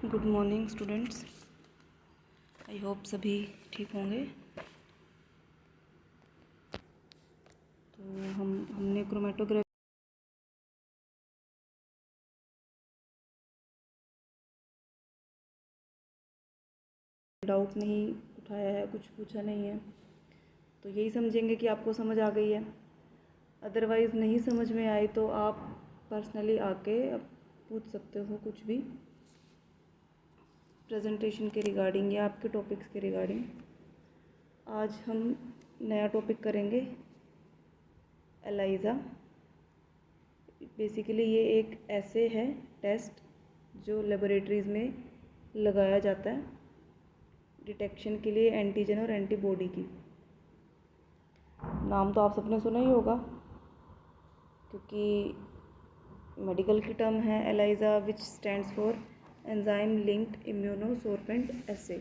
Good morning students. I hope सभी ठीक होंगे। तो हमने क्रोमेटोग्राफी डाउट नहीं उठाया है, कुछ पूछा नहीं है, तो यही समझेंगे कि आपको समझ आ गई है। अदरवाइज़ नहीं समझ में आए तो आप पर्सनली आके पूछ सकते हो कुछ भी प्रेजेंटेशन के रिगार्डिंग या आपके टॉपिक्स के रिगार्डिंग। आज हम नया टॉपिक करेंगे, एलाइज़ा। बेसिकली ये एक ऐसे है टेस्ट जो लेबोरेटरीज़ में लगाया जाता है डिटेक्शन के लिए एंटीजन और एंटीबॉडी की। नाम तो आप सबने सुना ही होगा क्योंकि मेडिकल की टर्म है ELISA, which stands for enzyme linked immunosorbent assay.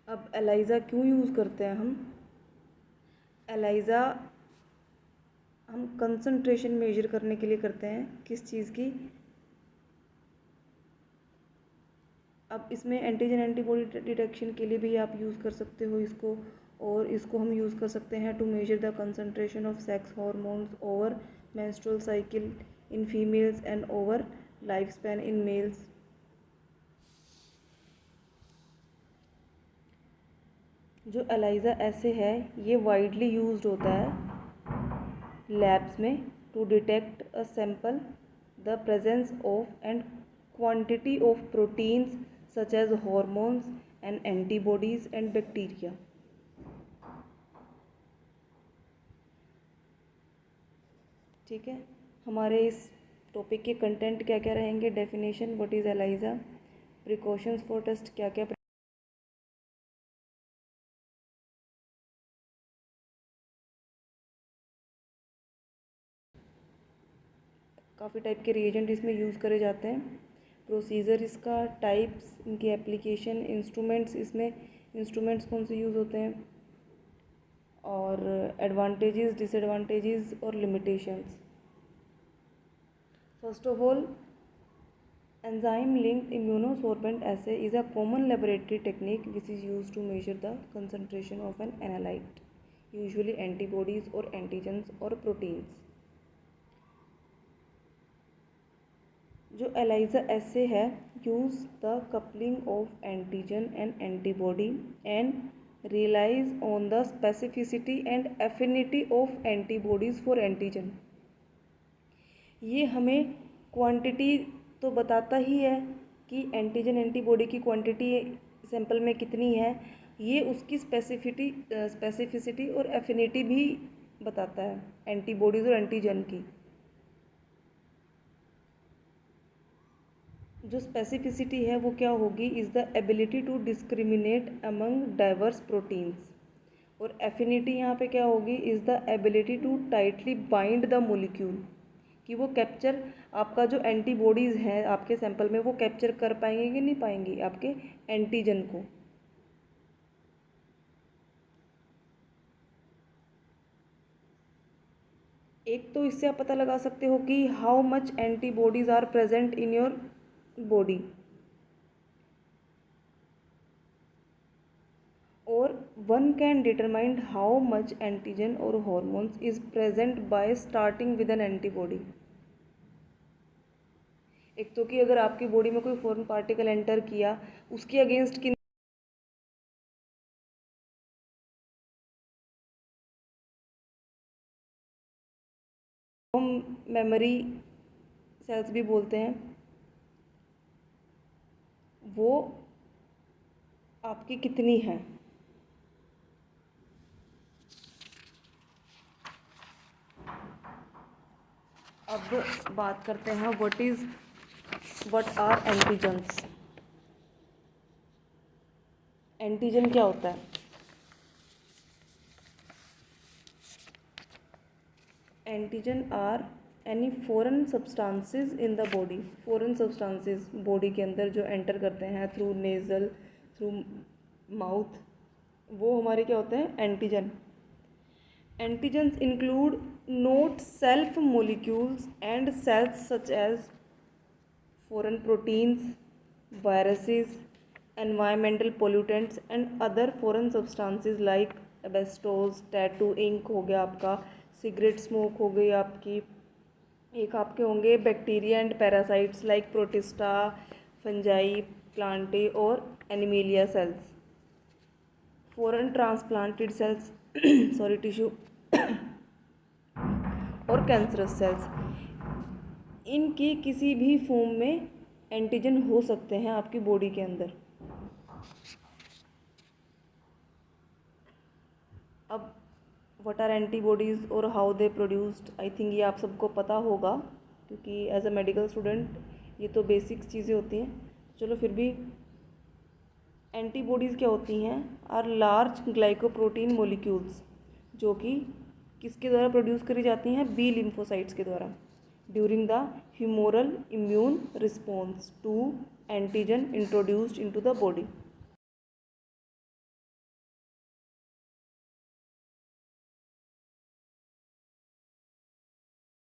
अब एलाइज़ा क्यों यूज़ करते हैं हम? एलाइज़ा हम कंसंट्रेशन मेजर करने के लिए करते हैं। किस चीज़ की? अब इसमें एंटीजन एंटीबॉडी डिटेक्शन के लिए भी आप यूज़ कर सकते हो इसको, और इसको हम यूज़ कर सकते हैं to measure the concentration of sex hormones over menstrual cycle in females and over life span in males. जो एलाइज़ा ऐसे है ये वाइडली यूज्ड होता है लैब्स में to detect a sample the presence of and quantity of proteins such as hormones and antibodies and bacteria. ठीक है, हमारे इस टॉपिक के कंटेंट क्या क्या रहेंगे? Definition, what is ELISA, precautions for test, क्या क्या काफ़ी टाइप के रिएजेंट इसमें यूज़ करे जाते हैं, प्रोसीजर इसका, टाइप्स, इनकी एप्लीकेशन, इंस्ट्रूमेंट्स, इसमें इंस्ट्रूमेंट्स कौन से यूज़ होते हैं, और एडवांटेजेस, डिसएडवांटेजेस और limitations. First of all, enzyme linked immunosorbent assay is a common laboratory technique which is used to measure the concentration of an analyte, usually antibodies or antigens or proteins. जो ELISA ऐसे है, use the coupling of antigen and antibody and relies on the specificity and affinity of antibodies for antigen. ये हमें quantity तो बताता ही है कि एंटीजन एंटीबॉडी की क्वांटिटी सैंपल में कितनी है, ये उसकी स्पेसिफिसिटी और एफिनिटी भी बताता है एंटीबॉडीज़ और एंटीजन की। जो स्पेसिफिसिटी है वो क्या होगी? Is the ability to discriminate among diverse proteins, और एफिनिटी यहाँ पे क्या होगी? Is the ability to tightly bind the molecule, कि वो कैप्चर, आपका जो एंटीबॉडीज़ हैं आपके सैंपल में वो कैप्चर कर पाएंगे कि नहीं पाएंगी आपके एंटीजन को। एक तो इससे आप पता लगा सकते हो कि how much antibodies are present in your body, और one can determine how much antigen or hormones is present by starting with an antibody। एक तो कि अगर आपकी बॉडी में कोई फॉरेन पार्टिकल एंटर किया, उसके अगेंस्ट किन हम मेमोरी सेल्स भी बोलते हैं, वो आपकी कितनी है। अब बात करते हैं व्हाट आर एंटीजन्स। एंटीजन क्या होता है? Antigen are any foreign substances in the body. Foreign substances body के अंदर जो एंटर करते हैं थ्रू नेज़ल, थ्रू माउथ, वो हमारे क्या होते हैं? Antigen. Antigens include not self molecules and cells such as foreign proteins, viruses, environmental pollutants and other foreign substances like asbestos, tattoo ink हो गया आपका, सिगरेट स्मोक हो गई आपकी, एक आपके होंगे bacteria and parasites like Protista, fungi, Plantae और Animalia cells, foreign transplanted cells sorry tissue और कैंसरस सेल्स। इनकी किसी भी फॉर्म में एंटीजन हो सकते हैं आपकी बॉडी के अंदर। अब व्हाट आर एंटीबॉडीज़ और how they produced, I think ये आप सबको पता होगा क्योंकि एज अ मेडिकल स्टूडेंट ये तो बेसिक्स चीज़ें होती हैं। चलो फिर भी, एंटीबॉडीज़ क्या होती हैं? आर लार्ज ग्लाइकोप्रोटीन मोलिक्यूल्स, जो कि किसके द्वारा प्रोड्यूस करी जाती हैं? बी लिम्फोसाइट्स के द्वारा during the humoral immune response to antigen introduced into the body.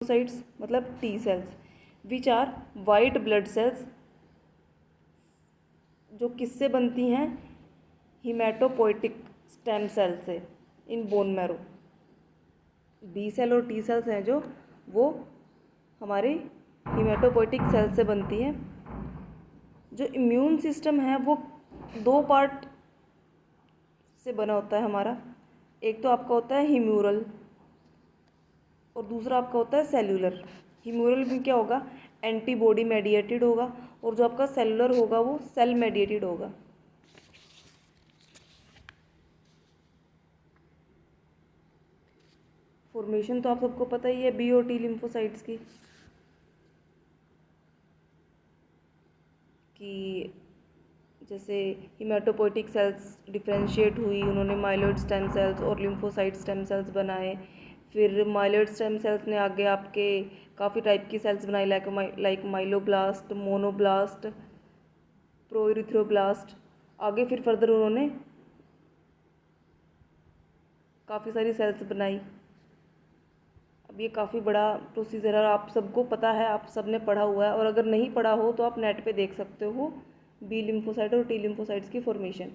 Sites मतलब T cells which are white blood cells, जो किससे बनती हैं? हिमेटोपोइटिक स्टेम सेल से in bone marrow. B cell और टी सेल्स हैं जो वो हमारे हिमेटोपोइटिक सेल से बनती हैं। जो इम्यून सिस्टम है वो दो पार्ट से बना होता है हमारा। एक तो आपका होता है ह्यूमोरल और दूसरा आपका होता है सेल्यूलर। ह्यूमोरल में क्या होगा? एंटीबॉडी मेडिएटेड होगा और जो आपका सेलुलर होगा वो सेल मेडिएटेड होगा। फॉर्मेशन तो आप सबको पता ही है बी और टी लिम्फोसाइट्स की, कि जैसे हिमेटोपोइटिक सेल्स डिफ्रेंशिएट हुई, उन्होंने माइलॉइड स्टेम सेल्स और लिम्फोसाइट स्टेम सेल्स बनाए। फिर माइलॉइड स्टेम सेल्स ने आगे आपके काफ़ी टाइप की सेल्स बनाई लाइक माइलोब्लास्ट, मोनोब्लास्ट, प्रोइरिथ्रोब्लास्ट। आगे फिर फर्दर उन्होंने काफ़ी सारी सेल्स बनाई। अब ये काफ़ी बड़ा प्रोसीजर है, आप सबको पता है, आप सब ने पढ़ा हुआ है, और अगर नहीं पढ़ा हो तो आप नेट पे देख सकते हो बी लिम्फोसाइट और टी लिम्फोसाइट्स की फॉर्मेशन।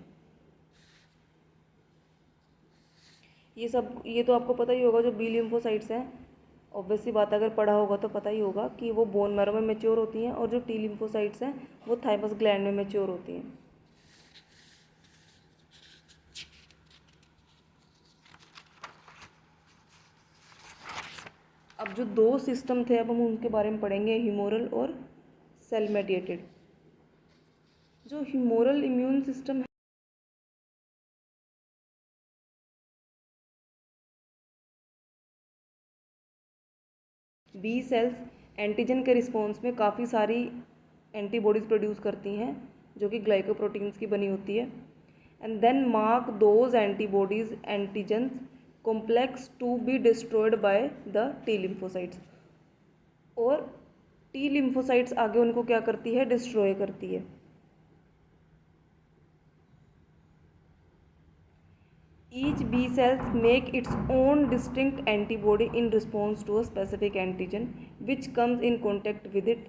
ये तो आपको पता ही होगा। जो बी लिम्फोसाइट्स हैं, ऑब्वियसली बात अगर पढ़ा होगा तो पता ही होगा कि वो बोन मैरो में मैच्योर होती हैं, और जो टी लिम्फोसाइट्स हैं वो थाइमस ग्लैंड में मैच्योर होती हैं। अब जो दो सिस्टम थे अब हम उनके बारे में पढ़ेंगे, ह्यूमोरल और सेल मेडिएटेड। जो ह्यूमोरल इम्यून सिस्टम है, बी सेल्स एंटीजन के रिस्पॉन्स में काफ़ी सारी एंटीबॉडीज़ प्रोड्यूस करती हैं जो कि ग्लाइकोप्रोटीन्स की बनी होती है, and then mark those antibodies antigens complex to be destroyed by the T lymphocytes. और टी लिम्फोसाइट्स आगे उनको क्या करती है? डिस्ट्रॉय करती है। Each B cells make its own distinct antibody in response to a specific antigen which comes in contact with it.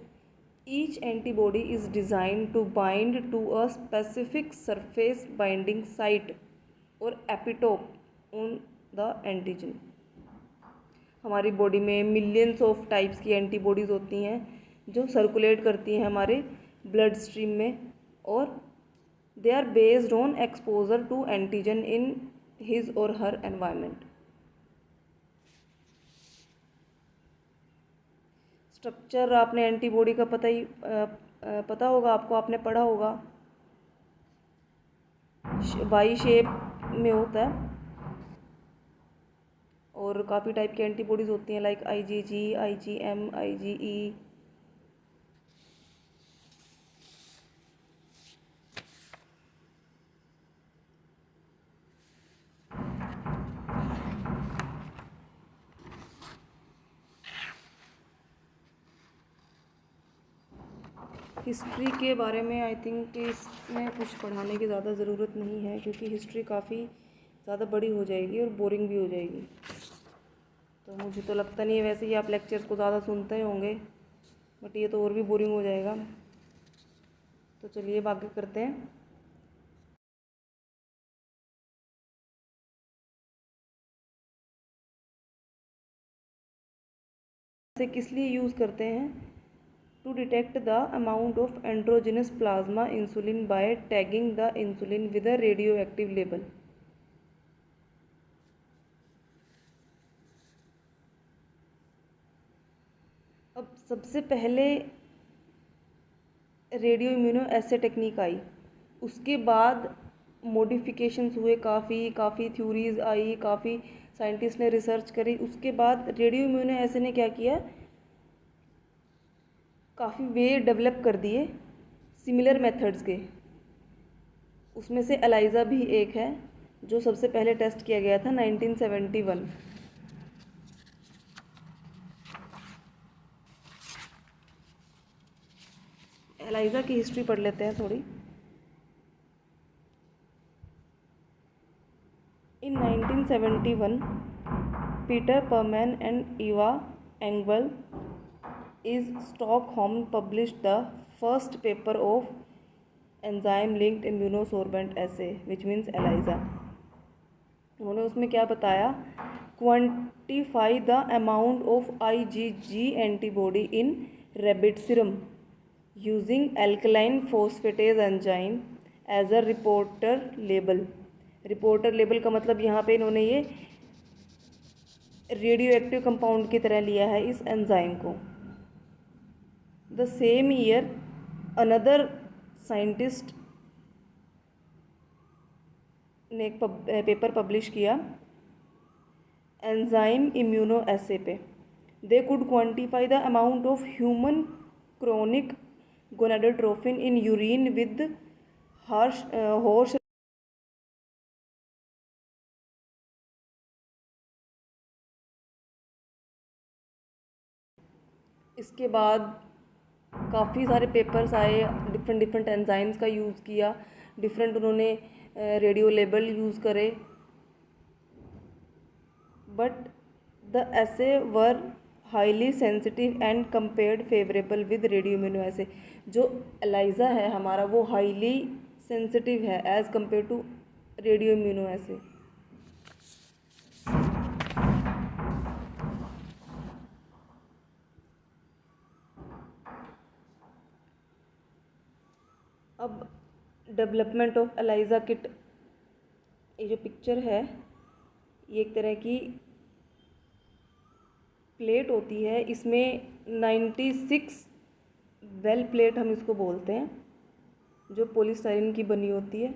Each antibody is designed to bind to a specific surface binding site or epitope on the antigen. हमारी body में millions of types की antibodies होती हैं जो circulate करती हैं हमारे blood stream में, और they are based on exposure to antigen in his or her environment. Structure आपने एंटीबॉडी का पता होगा आपको, आपने पढ़ा होगा। वाई शेप में होता है और काफ़ी टाइप की एंटीबॉडीज़ होती हैं like IgG, IgM, IgE। History के बारे में आई थिंक इसमें कुछ पढ़ाने की ज़्यादा ज़रूरत नहीं है क्योंकि हिस्ट्री काफ़ी ज़्यादा बड़ी हो जाएगी और बोरिंग भी हो जाएगी। तो मुझे तो लगता नहीं है, वैसे ही आप लेक्चर्स को ज़्यादा सुनते होंगे, बट ये तो और भी बोरिंग हो जाएगा। तो चलिए अब आगे करते हैं। इसे किस लिए यूज़ करते हैं? To detect the amount of endogenous plasma insulin by tagging the insulin with a radioactive label. अब सबसे पहले रेडियो इम्यूनो एसे टेक्निक आई, उसके बाद मॉडिफिकेशंस हुए, काफ़ी थ्योरीज आई, काफ़ी साइंटिस्ट ने रिसर्च करी। उसके बाद रेडियो इम्यूनो एसे ने क्या किया, काफ़ी वे डेवलप कर दिए सिमिलर मेथड्स के। उसमें से एलाइज़ा भी एक है जो सबसे पहले टेस्ट किया गया था 1971। एलाइज़ा की हिस्ट्री पढ़ लेते हैं थोड़ी। In 1971, Peter Perman and Eva Engvall is Stockholm published the first paper of enzyme-linked immunosorbent assay, which means ELISA। उन्होंने उसमें क्या बताया, quantify the amount of IgG antibody in rabbit serum using alkaline phosphatase enzyme as a reporter label. Reporter label का मतलब यहाँ पे इन्होंने ये रेडियो एक्टिव कंपाउंड की तरह लिया है इस एंजाइम को। The same year another scientist ने एक पेपर पब्लिश किया एंजाइम इम्यूनो एसे पे। They could quantify the amount of human chronic gonadotrophin in urine with horse. इसके बाद काफ़ी सारे पेपर्स आए, डिफरेंट एंजाइम्स का यूज़ किया, डिफरेंट उन्होंने रेडियो लेबल यूज़ करे, but the assay were highly sensitive and compared favourable with radioimmunoassay. जो एलाइज़ा है हमारा वो हाईली सेंसिटिव है as compare to radio immuno एसे। अब डेवलपमेंट ऑफ एलाइज़ा किट, ये जो पिक्चर है ये एक तरह की प्लेट होती है, इसमें 96 वेल प्लेट हम इसको बोलते हैं, जो पॉलीस्टाइरीन की बनी होती है।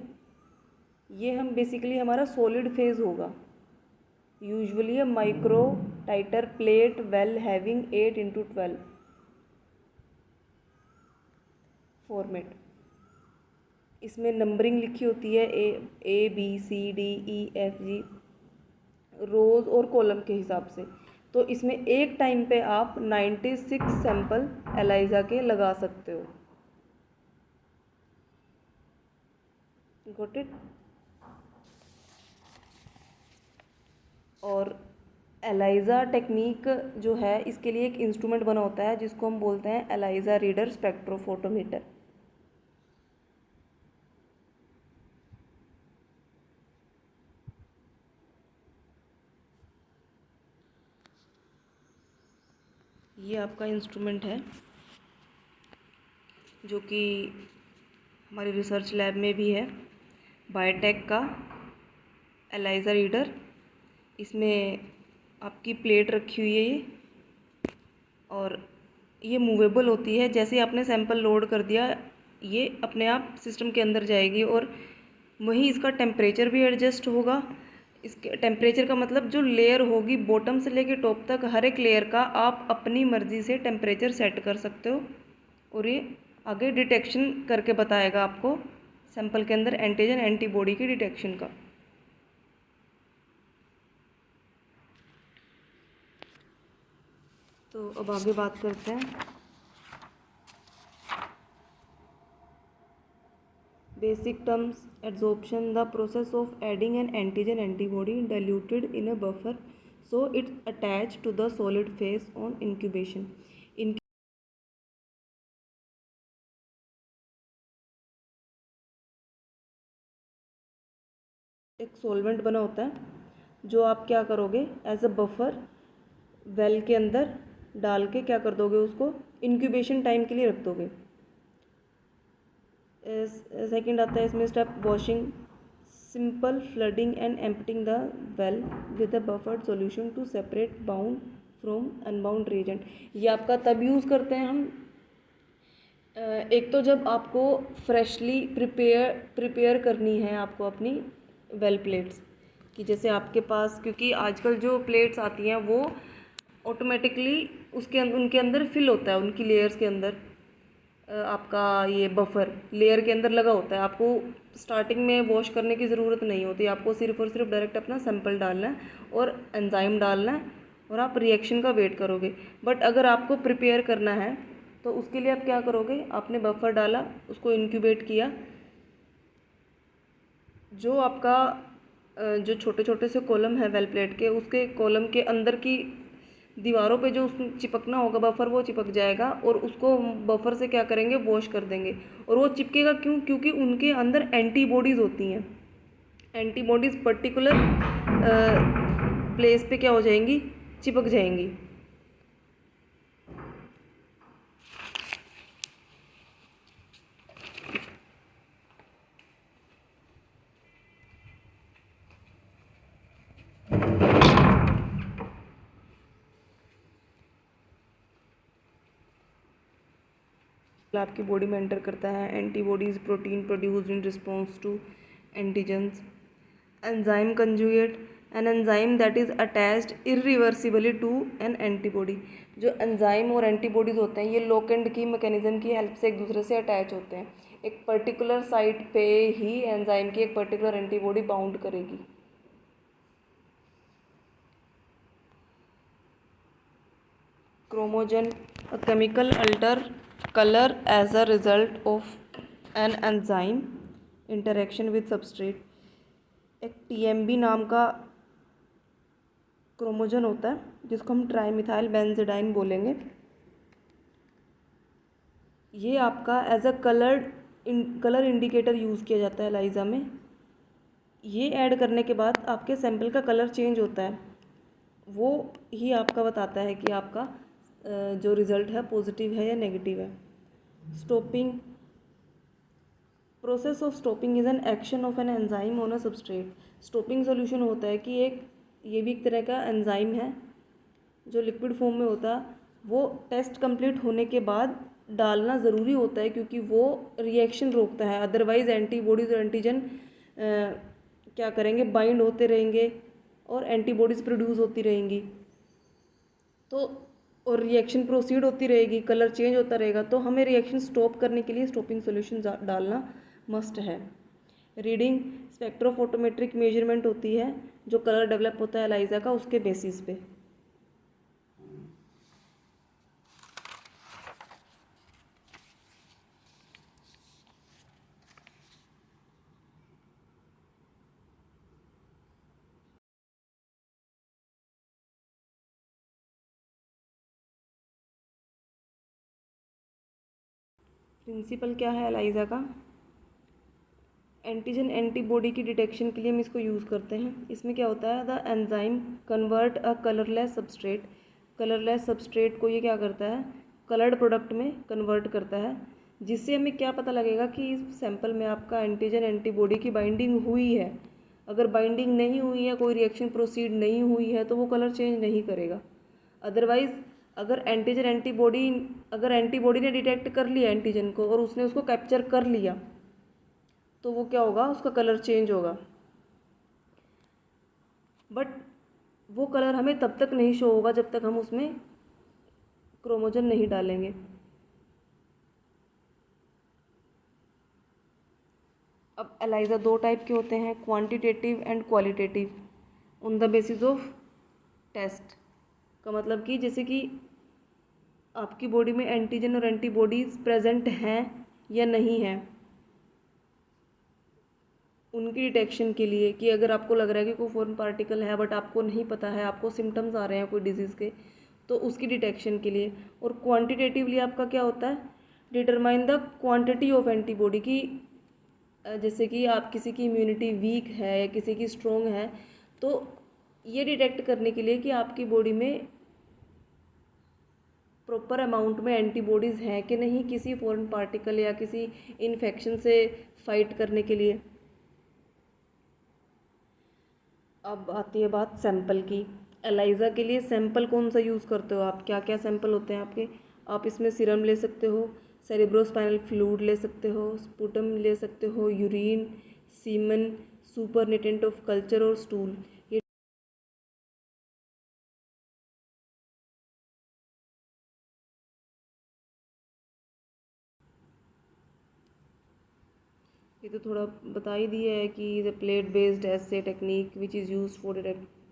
ये हम बेसिकली हमारा सॉलिड फेज होगा, usually a microtitre plate well having 8x12 format. इसमें नंबरिंग लिखी होती है ABCDEFG रोज़ और कॉलम के हिसाब से। तो इसमें एक टाइम पे आप 96 सैंपल एलाइज़ा के लगा सकते हो। Got it? और एलाइज़ा टेक्निक जो है इसके लिए एक इंस्ट्रूमेंट बना होता है जिसको हम बोलते हैं एलाइज़ा रीडर स्पेक्ट्रोफोटोमीटर। ये आपका इंस्ट्रूमेंट है जो कि हमारी रिसर्च लैब में भी है, बायोटेक का एलाइज़ा रीडर। इसमें आपकी प्लेट रखी हुई है ये, और ये मूवेबल होती है। जैसे ही आपने सैंपल लोड कर दिया ये अपने आप सिस्टम के अंदर जाएगी, और वहीं इसका टेम्परेचर भी एडजस्ट होगा। इसके टेम्परेचर का मतलब जो लेयर होगी बॉटम से लेके टॉप तक हर एक लेयर का आप अपनी मर्ज़ी से टेम्परेचर सेट कर सकते हो, और ये आगे डिटेक्शन करके बताएगा आपको सैंपल के अंदर एंटीजन एंटीबॉडी की डिटेक्शन का। तो अब आगे बात करते हैं basic terms. adsorption, the process of adding an antigen antibody diluted in a buffer so it's attached to the solid phase on incubation। Solvent बना होता है जो आप क्या करोगे एज अ बफर वेल के अंदर डाल के क्या कर दोगे, उसको इंक्यूबेशन टाइम के लिए रख दोगे। सेकंड आता है इसमें step washing, simple flooding and emptying the well with a buffered solution to separate bound from unbound reagent. ये आपका तब यूज़ करते हैं हम, एक तो जब आपको फ्रेशली प्रिपेयर करनी है आपको अपनी वेल प्लेट्स कि जैसे आपके पास, क्योंकि आजकल जो प्लेट्स आती हैं वो ऑटोमेटिकली उनके अंदर फिल होता है, उनकी लेयर्स के अंदर आपका ये बफर लेयर के अंदर लगा होता है। आपको स्टार्टिंग में वॉश करने की ज़रूरत नहीं होती, आपको सिर्फ और सिर्फ डायरेक्ट अपना सैंपल डालना है और एंजाइम डालना है और आप रिएक्शन का वेट करोगे। बट अगर आपको प्रिपेयर करना है तो उसके लिए आप क्या करोगे, आपने बफर डाला, उसको इंक्यूबेट किया, जो आपका जो छोटे छोटे से कॉलम है वेल प्लेट के, उसके कॉलम के अंदर की दीवारों पे जो उसमें चिपकना होगा बफर वो चिपक जाएगा और उसको बफर से क्या करेंगे, वॉश कर देंगे। और वो चिपकेगा क्यों, क्योंकि उनके अंदर एंटीबॉडीज़ होती हैं। एंटीबॉडीज़ पर्टिकुलर प्लेस पे क्या हो जाएंगी, चिपक जाएंगी। आपकी बॉडी में एंटर करता है, antibodies protein produced in response to antigens, enzyme conjugate, an enzyme that is attached irreversibly to an antibody. जो एंजाइम और एंटीबॉडीज़ होते हैं ये लॉक एंड की मैकेनिज्म की हेल्प से एक दूसरे से अटैच होते हैं। एक पर्टिकुलर साइट पे ही एंजाइम की एक पर्टिकुलर एंटीबॉडी बाउंड करेगी। क्रोमोजन, a chemical alter color as a result of an enzyme interaction with substrate। एक TMB नाम का क्रोमोजन होता है जिसको हम ट्राईमिथाइल बेंजीडाइन बोलेंगे। ये आपका as a colour indicator use किया जाता है एलाइजा में। ये ऐड करने के बाद आपके सैंपल का कलर चेंज होता है, वो ही आपका बताता है कि आपका जो रिज़ल्ट है पॉजिटिव है या नेगेटिव है। Stopping, process of stopping is an action of an enzyme on a substrate. Stopping solution होता है कि ये भी एक तरह का एंजाइम है जो लिक्विड फॉर्म में होता है। वो टेस्ट कंप्लीट होने के बाद डालना ज़रूरी होता है क्योंकि वो रिएक्शन रोकता है, अदरवाइज़ एंटीबॉडीज़ और एंटीजन क्या करेंगे, बाइंड होते रहेंगे और एंटीबॉडीज़ प्रोड्यूस होती रहेंगी तो और रिएक्शन प्रोसीड होती रहेगी, कलर चेंज होता रहेगा। तो हमें रिएक्शन स्टॉप करने के लिए स्टॉपिंग सॉल्यूशन डालना मस्ट है। रीडिंग, स्पेक्ट्रोफोटोमेट्रिक मेजरमेंट होती है जो कलर डेवलप होता है एलाइजा का उसके बेसिस पे। प्रिंसिपल क्या है एलाइजा का, एंटीजन एंटीबॉडी की डिटेक्शन के लिए हम इसको यूज़ करते हैं। इसमें क्या होता है, the enzyme convert a colourless substrate, colourless substrate को ये क्या करता है, कलर्ड प्रोडक्ट में कन्वर्ट करता है, जिससे हमें क्या पता लगेगा कि इस सैंपल में आपका एंटीजन एंटीबॉडी की बाइंडिंग हुई है। अगर बाइंडिंग नहीं हुई है, कोई रिएक्शन प्रोसीड नहीं हुई है तो वो कलर चेंज नहीं करेगा। अदरवाइज़ अगर एंटीबॉडी ने डिटेक्ट कर लिया एंटीजन को और उसने उसको कैप्चर कर लिया तो वो क्या होगा, उसका कलर चेंज होगा। बट वो कलर हमें तब तक नहीं शो होगा जब तक हम उसमें क्रोमोजन नहीं डालेंगे। अब एलाइजा दो टाइप के होते हैं, quantitative and qualitative, on the basis of test. का मतलब कि जैसे कि आपकी बॉडी में एंटीजन और एंटीबॉडीज़ प्रेजेंट हैं या नहीं हैं, उनकी डिटेक्शन के लिए, कि अगर आपको लग रहा है कि कोई फॉरेन पार्टिकल है बट आपको नहीं पता है, आपको सिम्टम्स आ रहे हैं कोई डिजीज़ के, तो उसकी डिटेक्शन के लिए। और क्वांटिटेटिवली आपका क्या होता है, determine the quantity of antibody की जैसे कि आप किसी की इम्यूनिटी वीक है या किसी की स्ट्रोंग है, तो ये डिटेक्ट करने के लिए कि आपकी बॉडी में प्रॉपर अमाउंट में एंटीबॉडीज़ हैं कि नहीं किसी फॉरेन पार्टिकल या किसी इन्फेक्शन से फाइट करने के लिए। अब आती है बात सैंपल की। एलाइज़ा के लिए सैंपल कौन सा यूज़ करते हो आप, क्या क्या सैंपल होते हैं आपके? आप इसमें सीरम ले सकते हो, सेरेब्रोस्पाइनल फ्लूइड ले सकते हो, स्पुटम ले सकते हो, urine, semen, supernatant of culture और स्टूल। ये तो थोड़ा बता ही दिया है कि the plate based assay technique which is use for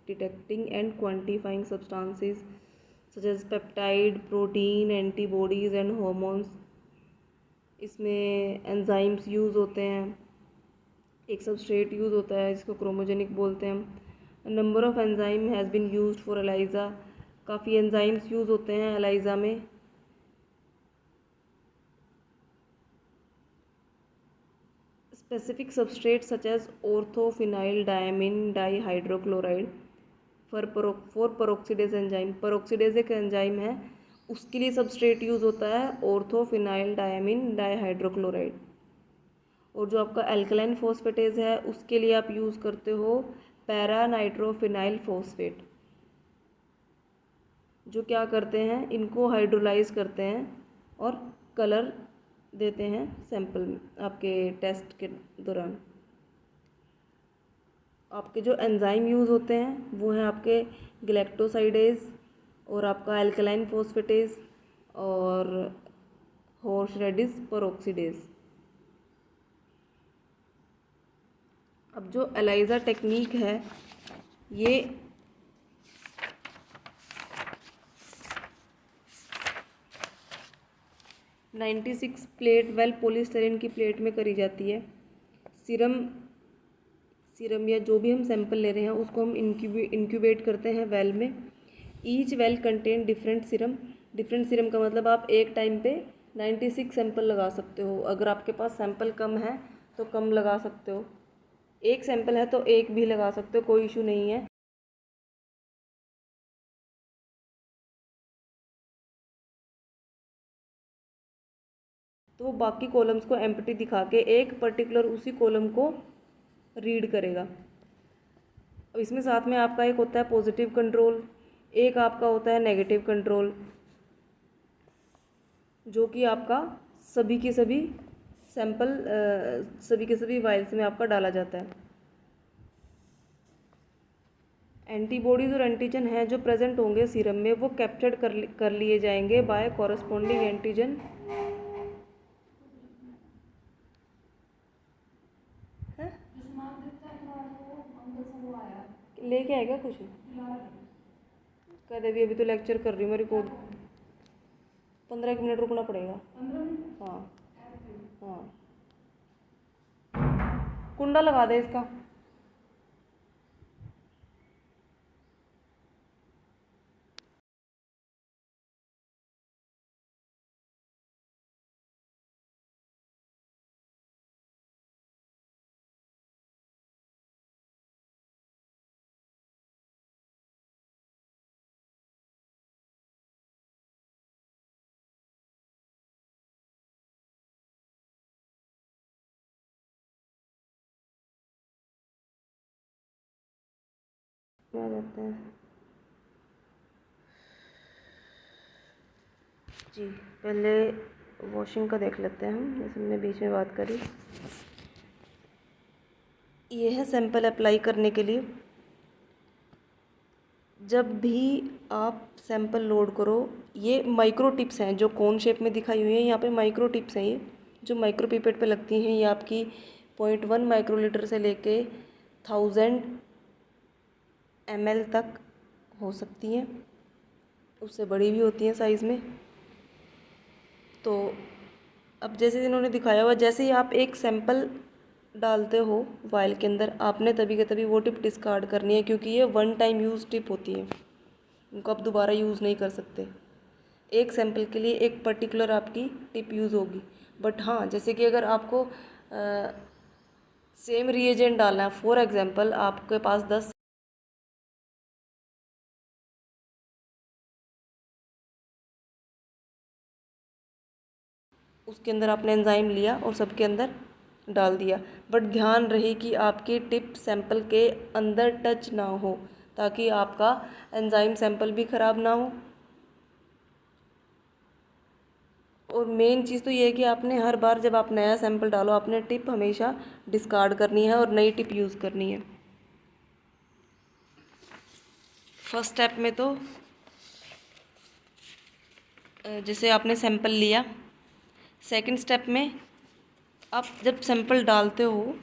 detecting and quantifying substances such as peptide, protein, antibodies and hormones. इसमें एंजाइम्स यूज़ होते हैं, एक सबस्ट्रेट यूज़ होता है जिसको क्रोमोजेनिक बोलते हैं। Number of enzyme has been used for ELISA, काफ़ी एंजाइम्स यूज़ होते हैं एलाइज़ा में। Specific substrates such as orthophenyl dihydrochloride for peroxidase enzyme, peroxidase एक एंजाइम है, उसके लिए सबस्ट्रेट यूज़ होता है ऑर्थोफिनाइल डाइहाइड्रोक्लोराइड। और जो आपका एल्कलाइन फॉस्फेटेज है उसके लिए आप यूज़ करते हो पैरा नाइट्रोफिनाइल फॉस्फेट। जो क्या करते हैं, इनको हाइड्रोलाइज करते हैं और कलर देते हैं सैंपल में आपके टेस्ट के दौरान। आपके जो एंजाइम यूज़ होते हैं वो हैं आपके ग्लैक्टोसाइडेज और आपका एल्कलाइन फॉस्फेटेज और हॉर्सरेडिस पेरोक्सिडेज। अब जो एलाइज़ा टेक्निक है ये 96 प्लेट वेल पॉलीस्टाइरीन की प्लेट में करी जाती है। सीरम या जो भी हम सैंपल ले रहे हैं उसको हम इंक्यूबेट करते हैं वेल में। Each well contain different serum. Different serum का मतलब आप एक टाइम पे 96 सैंपल लगा सकते हो। अगर आपके पास सैंपल कम है तो कम लगा सकते हो, एक सैंपल है तो एक भी लगा सकते हो, कोई इशू नहीं है। तो बाकी कॉलम्स को एम्प्टी दिखा के एक पर्टिकुलर उसी कॉलम को रीड करेगा। अब इसमें साथ में आपका एक होता है पॉजिटिव कंट्रोल, एक आपका होता है नेगेटिव कंट्रोल, जो कि आपका सभी के सभी सैंपल सभी के सभी वाइल्स में आपका डाला जाता है। एंटीबॉडीज़ और एंटीजन हैं जो प्रेजेंट होंगे सीरम में, वो कैप्चर्ड कर लिए जाएंगे बाय कॉरस्पॉन्डिंग एंटीजन। लेके आएगा कुछ कह दे भी, अभी तो लेक्चर कर रही हूँ मैं रिकॉर्ड। 15 मिनट रुकना पड़ेगा। हाँ हाँ, कुंडा लगा दे इसका। आ जाते हैं जी। पहले वॉशिंग का देख लेते हैं हम, जैसे हमने बीच में बात करी। ये है सैंपल अप्लाई करने के लिए। जब भी आप सैंपल लोड करो, ये माइक्रो टिप्स हैं जो कोन शेप में दिखाई हुई है, यहाँ पे माइक्रो टिप्स हैं ये जो माइक्रो पिपेट पे लगती हैं। ये आपकी 0.1 माइक्रोलीटर से लेके 1000 ml तक हो सकती हैं, उससे बड़ी भी होती हैं साइज़ में। तो अब जैसे इन्होंने दिखाया हुआ, जैसे ही आप एक सैंपल डालते हो वायल के अंदर, आपने तभी के तभी वो टिप डिस्कार्ड करनी है, क्योंकि ये वन टाइम यूज़ टिप होती है, इनको आप दोबारा यूज़ नहीं कर सकते। एक सैंपल के लिए एक पर्टिकुलर आपकी टिप यूज़ होगी। बट हाँ, जैसे कि अगर आपको सेम रिएजेंट डालना है। फॉर एग्जांपल आपके पास 10, उसके अंदर आपने एंजाइम लिया और सबके अंदर डाल दिया, बट ध्यान रहे कि आपकी टिप सैंपल के अंदर टच ना हो, ताकि आपका एंजाइम सैंपल भी ख़राब ना हो। और मेन चीज़ तो ये है कि आपने हर बार जब आप नया सैंपल डालो, आपने टिप हमेशा डिस्कार्ड करनी है और नई टिप यूज़ करनी है। फर्स्ट स्टेप में तो जैसे आपने सैंपल लिया, सेकंड स्टेप में आप जब सैंपल डालते हो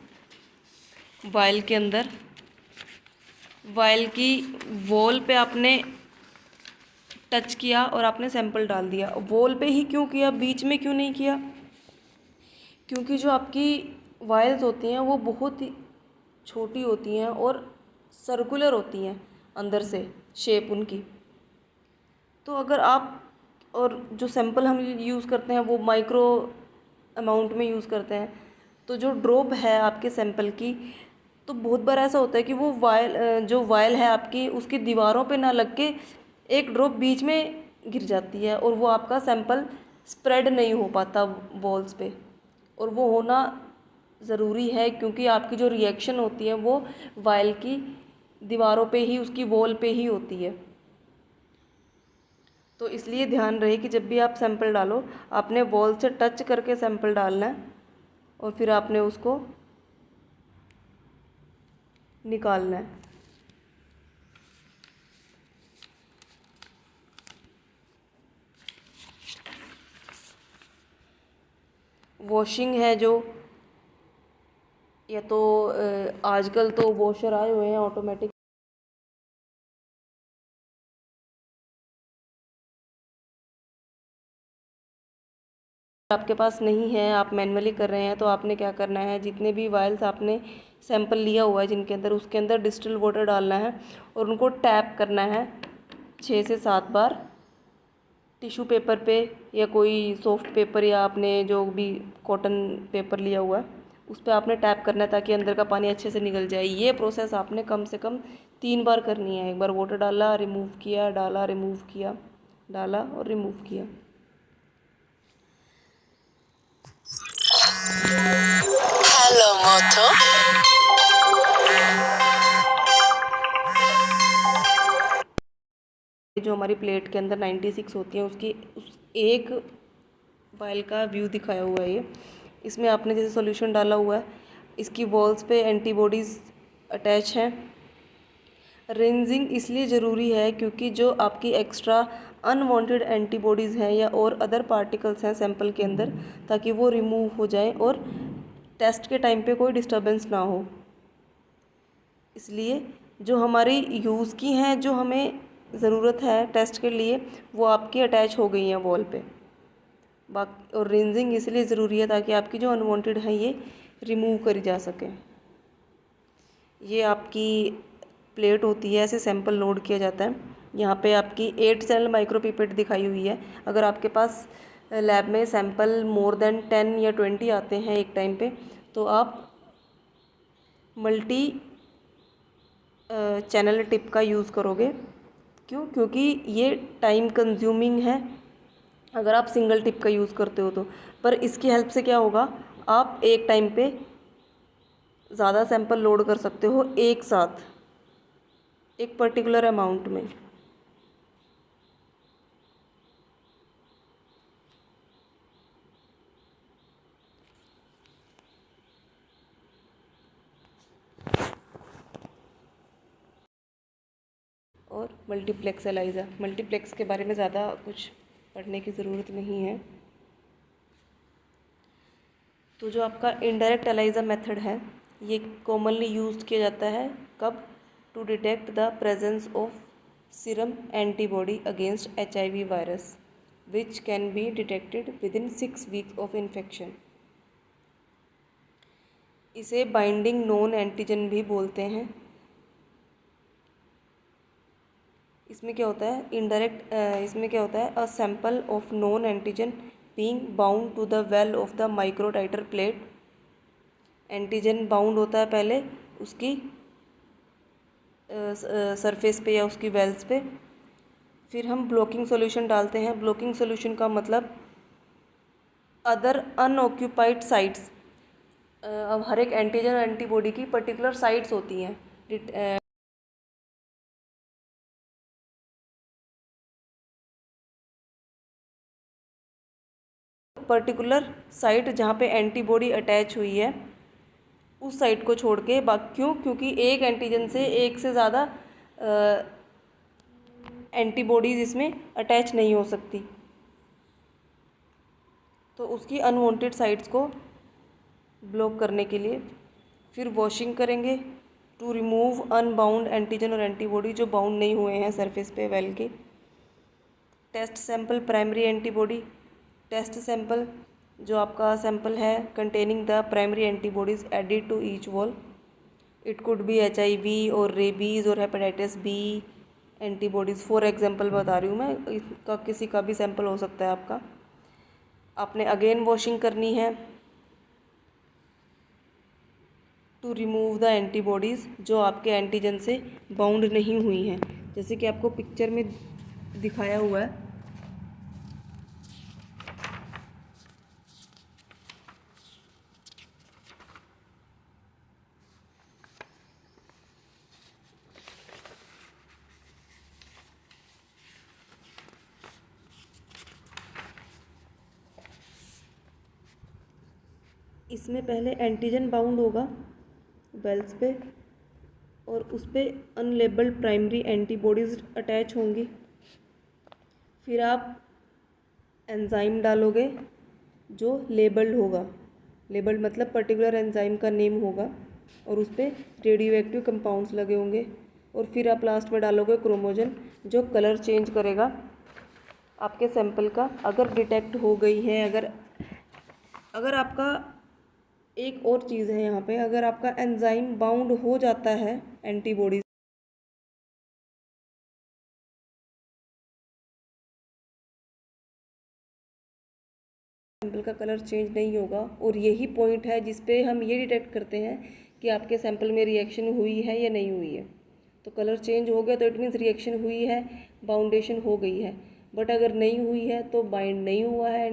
वायल के अंदर, वायल की वॉल पे आपने टच किया और आपने सैंपल डाल दिया। वॉल पे ही क्यों किया, बीच में क्यों नहीं किया? क्योंकि जो आपकी वायल्स होती हैं वो बहुत ही छोटी होती हैं और सर्कुलर होती हैं अंदर से, शेप उनकी। तो अगर आप, और जो सैंपल हम यूज़ करते हैं वो माइक्रो अमाउंट में यूज़ करते हैं, तो जो ड्रॉप है आपके सैंपल की, तो बहुत बार ऐसा होता है कि वो वायल, जो वायल है आपकी, उसकी दीवारों पे ना लग के एक ड्रॉप बीच में गिर जाती है और वो आपका सैंपल स्प्रेड नहीं हो पाता वॉल्स पे। और वो होना ज़रूरी है, क्योंकि आपकी जो रिएक्शन होती है वो वायल की दीवारों पे ही, उसकी वॉल पे ही होती है। तो इसलिए ध्यान रहे कि जब भी आप सैंपल डालो, आपने वॉल से टच करके सैंपल डालना है और फिर आपने उसको निकालना है। वॉशिंग है जो, या तो आजकल तो वॉशर आए हुए हैं ऑटोमेटिक, आपके पास नहीं है, आप मैनुअली कर रहे हैं, तो आपने क्या करना है, जितने भी वायल्स आपने सैंपल लिया हुआ है जिनके अंदर, उसके अंदर डिस्टिल वाटर डालना है और उनको टैप करना है 6 से 7 बार टिश्यू पेपर पे, या कोई सॉफ्ट पेपर, या आपने जो भी कॉटन पेपर लिया हुआ है उस पर आपने टैप करना है, ताकि अंदर का पानी अच्छे से निकल जाए। ये प्रोसेस आपने कम से कम 3 बार करनी है। एक बार वाटर डाला, रिमूव किया, डाला, रिमूव किया, डाला और रिमूव किया। हेलो मोटो। जो हमारी प्लेट के अंदर 96 होती हैं, उसकी उस एक वायल का व्यू दिखाया हुआ है ये। इसमें आपने जैसे सॉल्यूशन डाला हुआ है, इसकी वॉल्स पे एंटीबॉडीज़ अटैच हैं। रिंजिंग इसलिए ज़रूरी है क्योंकि जो आपकी एक्स्ट्रा अनवांटेड एंटीबॉडीज़ हैं या और अदर पार्टिकल्स हैं सैंपल के अंदर, ताकि वो रिमूव हो जाएं और टेस्ट के टाइम पे कोई डिस्टर्बेंस ना हो। इसलिए जो हमारी यूज़ की हैं, जो हमें ज़रूरत है टेस्ट के लिए, वो आपकी अटैच हो गई हैं वॉल पे। बाकी और रिंजिंग इसलिए ज़रूरी है ताकि आपकी जो अनवांटेड हैं ये रिमूव करी जा सके। ये आपकी प्लेट होती है, ऐसे सैंपल लोड किया जाता है। यहाँ पे आपकी 8 चैनल माइक्रोपिपेट दिखाई हुई है। अगर आपके पास लैब में सैंपल मोर देन 10 या 20 आते हैं एक टाइम पे, तो आप मल्टी चैनल टिप का यूज़ करोगे। क्यों? क्योंकि ये टाइम कंज्यूमिंग है अगर आप सिंगल टिप का यूज़ करते हो तो। पर इसकी हेल्प से क्या होगा, आप एक टाइम पे ज़्यादा सैंपल लोड कर सकते हो एक साथ, एक पर्टिकुलर अमाउंट में। और मल्टीप्लेक्स एलाइज़ा, मल्टीप्लेक्स के बारे में ज़्यादा कुछ पढ़ने की ज़रूरत नहीं है। तो जो आपका इनडायरेक्ट एलाइज़ा मेथड है, ये कॉमनली यूज़ किया जाता है कब? To detect the presence of serum antibody against HIV virus which can be detected within 6 weeks of infection. इसे बाइंडिंग नॉन एंटीजन भी बोलते हैं। इसमें क्या होता है, इनडायरेक्ट, इसमें क्या होता है, a sample of non antigen being bound to the well of the microtiter plate antigen bound होता है पहले उसकी सरफेस पे या उसकी वेल्स पे, फिर हम ब्लॉकिंग सॉल्यूशन डालते हैं। ब्लॉकिंग सॉल्यूशन का मतलब अदर अनऑक्यूपाइड साइट्स। अब हर एक एंटीजन एंटीबॉडी की पर्टिकुलर साइट्स होती हैं, पर्टिकुलर साइट जहाँ पे एंटीबॉडी अटैच हुई है उस साइट को छोड़ के क्यों? क्योंकि एक एंटीजन से एक से ज़्यादा एंटीबॉडीज़ इसमें अटैच नहीं हो सकती, तो उसकी अनवांटेड साइट्स को ब्लॉक करने के लिए फिर वॉशिंग करेंगे टू रिमूव अनबाउंड एंटीजन और एंटीबॉडी जो बाउंड नहीं हुए हैं सरफेस पे वेल के। Test sample primary antibody. Test sample जो आपका सैंपल है containing the primary antibodies added to each wall. It could be HIV और रेबीज़ और hepatitis B antibodies. For example बता रही हूँ मैं, इसका किसी का भी सैंपल हो सकता है आपका। आपने अगेन वॉशिंग करनी है टू रिमूव द एंटीबॉडीज़ जो आपके एंटीजन से बाउंड नहीं हुई हैं, जैसे कि आपको पिक्चर में दिखाया हुआ है। इसमें पहले एंटीजन बाउंड होगा वेल्स पे और उस पर अनलेबल्ड प्राइमरी एंटीबॉडीज़ अटैच होंगी। फिर आप एंजाइम डालोगे जो लेबल्ड होगा। लेबल्ड मतलब पर्टिकुलर एंजाइम का नेम होगा और उस पर रेडियो एक्टिव कंपाउंड्स लगे होंगे। और फिर आप लास्ट में डालोगे क्रोमोजन जो कलर चेंज करेगा आपके सैंपल का। अगर डिटेक्ट हो गई है, अगर आपका एक और चीज़ है यहाँ पे, अगर आपका एंजाइम बाउंड हो जाता है एंटीबॉडी, सैंपल का कलर चेंज नहीं होगा। और यही पॉइंट है जिस पे हम ये डिटेक्ट करते हैं कि आपके सैंपल में रिएक्शन हुई है या नहीं हुई है। तो कलर चेंज हो गया तो इट मीन्स रिएक्शन हुई है, बाउंडेशन हो गई है। बट अगर नहीं हुई है तो बाइंड नहीं हुआ है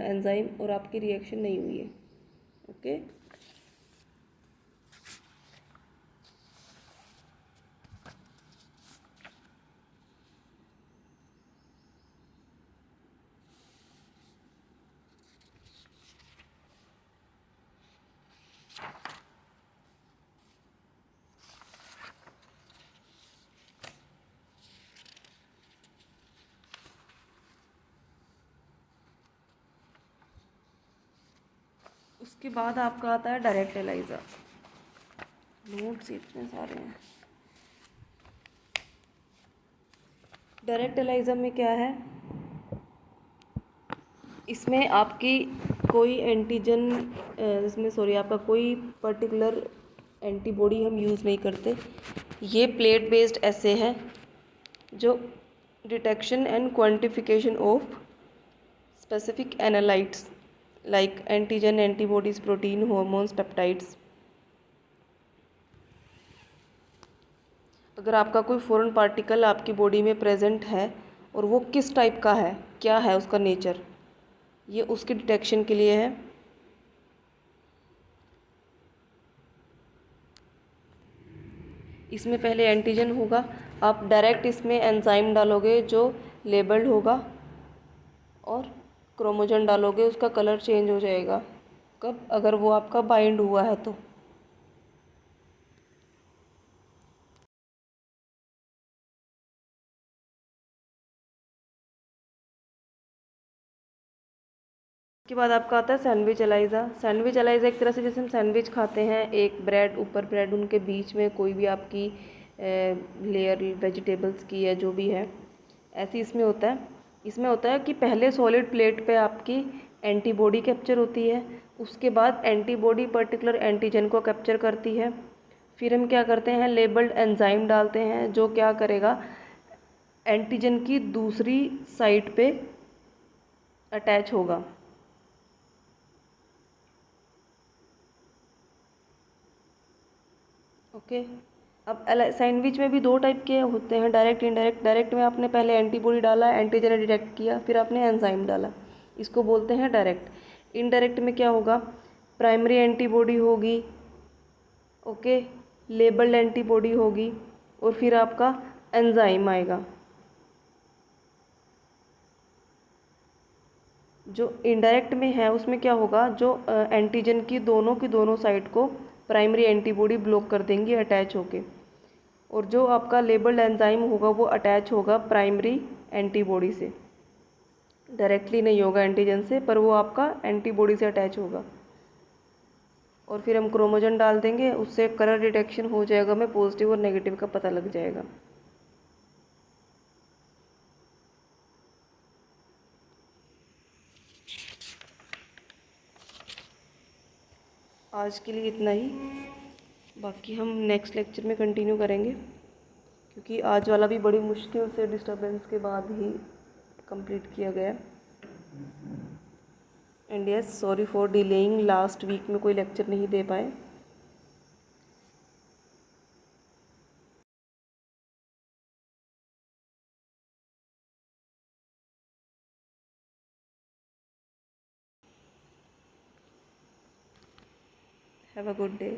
एंजाइम और आपकी रिएक्शन नहीं हुई है। ओके। उसके बाद आपका आता है डायरेक्ट एलाइज़ा। नोट्स इतने सारे हैं। डायरेक्ट एलाइज़ा में क्या है, इसमें आपकी कोई एंटीजन इसमें सॉरी आपका कोई पर्टिकुलर एंटीबॉडी हम यूज़ नहीं करते। ये प्लेट बेस्ड ऐसे है जो detection and quantification of specific analytes like antigen, antibodies, protein, hormones, peptides. अगर आपका कोई फॉरेन पार्टिकल आपकी बॉडी में प्रेजेंट है और वो किस टाइप का है, क्या है उसका नेचर, ये उसकी डिटेक्शन के लिए है। इसमें पहले एंटीजन होगा, आप डायरेक्ट इसमें एंजाइम डालोगे जो लेबल्ड होगा और क्रोमोजन डालोगे, उसका कलर चेंज हो जाएगा। कब? अगर वो आपका बाइंड हुआ है तो। उसके बाद आपका आता है सैंडविच एलाइज़ा। सैंडविच एलाइज़ा एक तरह से जैसे हम सैंडविच खाते हैं, एक ब्रेड ऊपर ब्रेड, उनके बीच में कोई भी आपकी लेयर वेजिटेबल्स की है जो भी है, ऐसे इसमें होता है। इसमें होता है कि पहले सॉलिड प्लेट पे आपकी एंटीबॉडी कैप्चर होती है, उसके बाद एंटीबॉडी पर्टिकुलर एंटीजन को कैप्चर करती है। फिर हम क्या करते हैं, लेबल्ड एंजाइम डालते हैं जो क्या करेगा, एंटीजन की दूसरी साइट पे अटैच होगा। ओके। अब सैंडविच में भी दो टाइप के होते हैं, डायरेक्ट इनडायरेक्ट। डायरेक्ट में आपने पहले एंटीबॉडी डाला, एंटीजन ने डिटेक्ट किया, फिर आपने एंजाइम डाला, इसको बोलते हैं डायरेक्ट। इनडायरेक्ट में क्या होगा, प्राइमरी एंटीबॉडी होगी, ओके, लेबल्ड एंटीबॉडी होगी, और फिर आपका एंजाइम आएगा। जो इनडायरेक्ट में है उसमें क्या होगा, जो एंटीजन की दोनों साइड को प्राइमरी एंटीबॉडी ब्लॉक कर देंगी अटैच होके, और जो आपका लेबल्ड एंजाइम होगा वो अटैच होगा प्राइमरी एंटीबॉडी से, डायरेक्टली नहीं होगा एंटीजन से, पर वो आपका एंटीबॉडी से अटैच होगा। और फिर हम क्रोमोजन डाल देंगे, उससे कलर डिटेक्शन हो जाएगा, हमें पॉजिटिव और नेगेटिव का पता लग जाएगा। आज के लिए इतना ही, बाकी हम नेक्स्ट लेक्चर में कंटिन्यू करेंगे, क्योंकि आज वाला भी बड़ी मुश्किल से डिस्टरबेंस के बाद ही कंप्लीट किया गया। And yes, sorry for delaying, last week में कोई लेक्चर नहीं दे पाए। Have a good day.